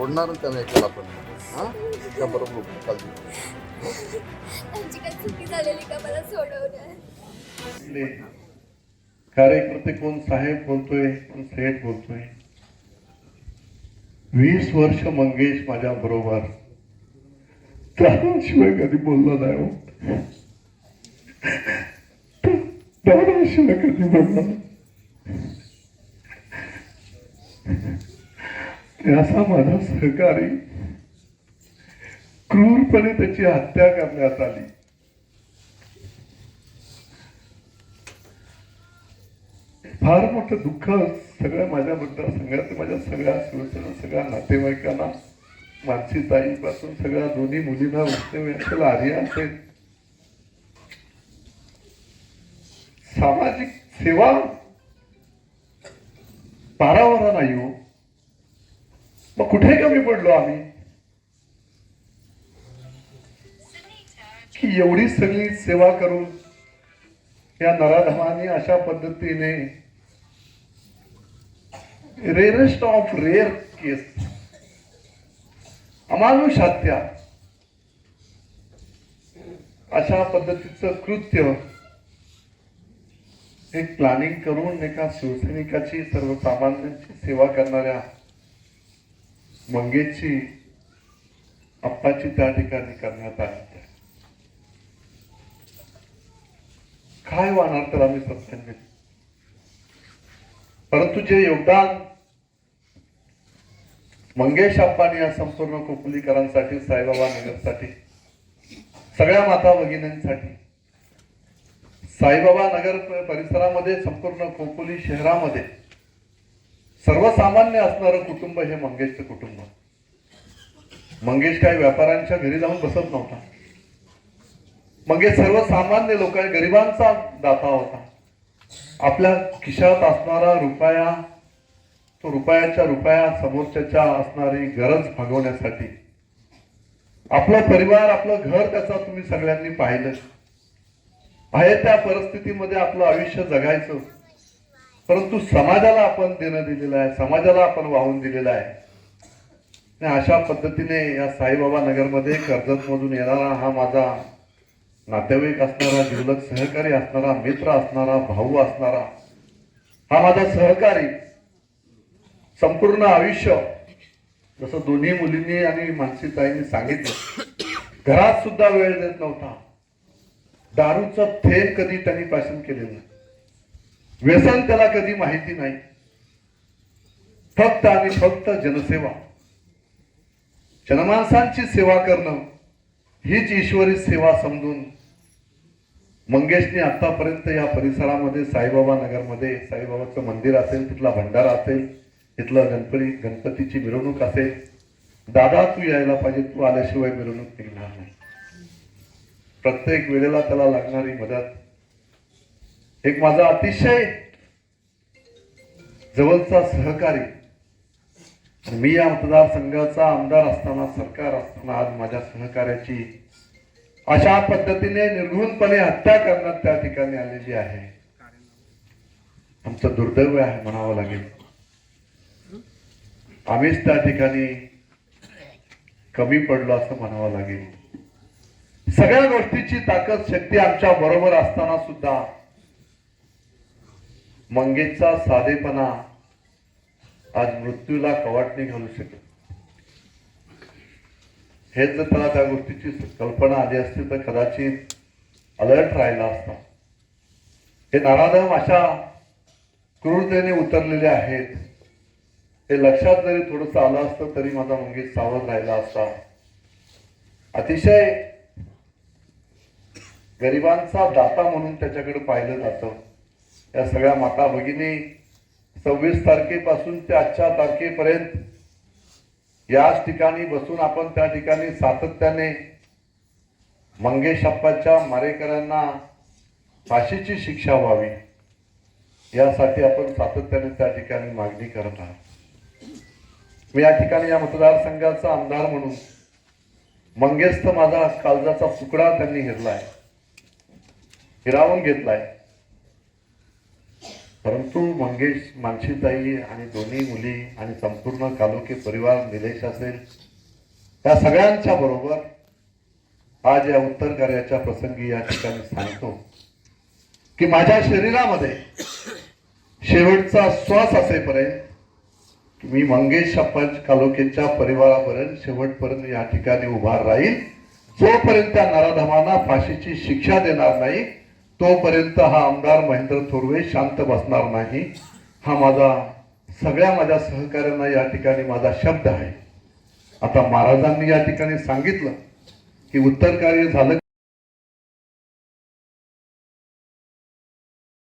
सोडणार त्याला ऐकायला आपण. हा त्या बरोबर चालते. त्यांची काही चुकी झालेली का मला सोडवणार? कार्यकर्ते कोण साहेब बोलतोय, कोण सेठ बोलतोय. 20 वर्ष मंगेश माझ्या बरोबर, त्याशिवाय कधी बोललो नाही हो. त्याशिवाय कधी बोललो नाही. असा माझा सहकारी क्रूरपणे त्याची हत्या करण्यात आली. फार मोठं दुःख सगळ्या माझ्या मतदारसंघात, माझ्या सगळ्या शिवसेना, सगळ्या नातेवाईकांना, मानसी ताईपासून सगळ्या दोन्ही मुलींना, वैष्णवी असेल, आर्या असेल, सामाजिक सेवा पारावारा नाही हो. मग कुठे कमी पडलो आम्ही की एवढी सगळी सेवा करून या नराधमाने अशा पद्धतीने रेअरेस्ट ऑफ रेअर केस, अमानुष हत्या, अशा पद्धतीचं कृत्य एक प्लॅनिंग करून एका शिवसैनिकाची, सर्वसामान्यांची सेवा करणाऱ्या मंगेशची, अप्पाची त्या ठिकाणी करण्यात आली. काय वाहणार तर आम्ही सत्याने, परंतु जे योगदान मंगेश अप्पांनी या संपूर्ण खोपोलीकरांसाठी, साईबाबा नगरसाठी, सगळ्या माता भगिनींसाठी, साईबाबा नगर परिसरामध्ये, संपूर्ण खोपोली शहरामध्ये सर्वसामान्य असणारं कुटुंब हे मंगेशचं कुटुंब. मंगेश काही व्यापाऱ्यांच्या घरी जाऊन बसत नव्हता. मंगेश सर्वसामान्य लोक, गरिबांचा दाता होता. आपल्या खिशात असणारा रुपया, तो रुपयाच्या रुपया समोरच्याच्या असणारी गरज भागवण्यासाठी, आपलं परिवार, आपलं घर त्याचा तुम्ही सगळ्यांनी पाहिलं. आहे त्या परिस्थितीमध्ये आपलं आयुष्य जगायचं, परंतु समाजाला आपण देणं दिलेलं आहे, समाजाला आपण वाहून दिलेलं आहे. आणि अशा पद्धतीने या साईबाबा नगरमध्ये कर्जत मधून येणारा हा माझा नातेवाईक असणारा, जिवलग सहकारी असणारा, मित्र असणारा, भाऊ असणारा हा माझा सहकारी, संपूर्ण आयुष्य, जसं दोन्ही मुलींनी आणि मानसी ताईंनी सांगितलं, घरात सुद्धा वेळ देत नव्हता. दारूचं थेंब कधी त्यांनी पासन केलेलं नाही, व्यसन त्याला कधी माहिती नाही. फक्त आणि फक्त जनसेवा, जनमानसांची सेवा करणं हीच ईश्वरी सेवा समजून मंगेशने आतापर्यंत या परिसरामध्ये, साईबाबा नगरमध्ये, साईबाबाचं मंदिर असेल, तिथला भंडारा असेल, तिथलं गणपतीची मिरवणूक असेल, दादा तू यायला पाहिजे, तू आल्याशिवाय मिरवणूक निघणार नाही. प्रत्येक वेळेला त्याला लागणारी मदत, एक माझा अतिशय जवळचा सहकारी, मी या मतदारसंघाचा आमदार असताना, सरकार असताना, आज माझ्या सहकार्याची अशा पद्धतीने निर्घृणपणे हत्या करण्यात त्या ठिकाणी आलेली आहे. आमचं दुर्दैव आहे म्हणावं लागेल. आम्हीच त्या ठिकाणी कमी पडलो असं म्हणावं लागेल. सगळ्या गोष्टीची ताकद, शक्ती आमच्या बरोबर असताना सुद्धा मंगेशचा साधेपणा आज मृत्यूला कवाटणी घालू शकत. हेच जर त्याला त्या गोष्टीची कल्पना आली असती तर कदाचित अलर्ट राहिला असता. हे नराधम अशा क्रूरतेने उतरलेले आहेत, हे लक्षात जरी थोडस आलं असतं तरी माझा मंगेश सावध राहिला असता. अतिशय गरिबांचा दाता म्हणून त्याच्याकडे पाहिलं जातं. या सगळ्या माता भगिनी 26 तारखेपासून ते आजच्या तारखेपर्यंत याच ठिकाणी बसून आपण त्या ठिकाणी सातत्याने मंगेश अप्पाच्या मारेकऱ्यांना फाशीची शिक्षा व्हावी यासाठी आपण सातत्याने त्या ठिकाणी मागणी करत आहोत. मी या ठिकाणी या मतदारसंघाचा आमदार म्हणून मंगेश तर माझा काळजाचा तुकडा त्यांनी हिरावून घेतलाय. परंतु मंगेश, मानसीताई आणि दोन्ही मुली आणि संपूर्ण कालोखे परिवार, निलेश असेल, त्या सगळ्यांच्या बरोबर आज या उत्तर कार्याच्या प्रसंगी या ठिकाणी सांगतो की माझ्या शरीरामध्ये शेवटचा श्वास असेपर्यंत मी मंगेश अप्पा कालोखेच्या परिवारापर्यंत शेवटपर्यंत या ठिकाणी उभा राहील. जोपर्यंत त्या नराधमांना फाशीची शिक्षा देणार नाही तोपर्यंत हा आमदार महेंद्र थोरवे शांत बसणार नाही. हा सगळ्या माझ्या सहकाऱ्यांना या ठिकाणी माझा शब्द आहे. आता महाराजांनी या ठिकाणी सांगितलं की उत्तर कार्य झालं.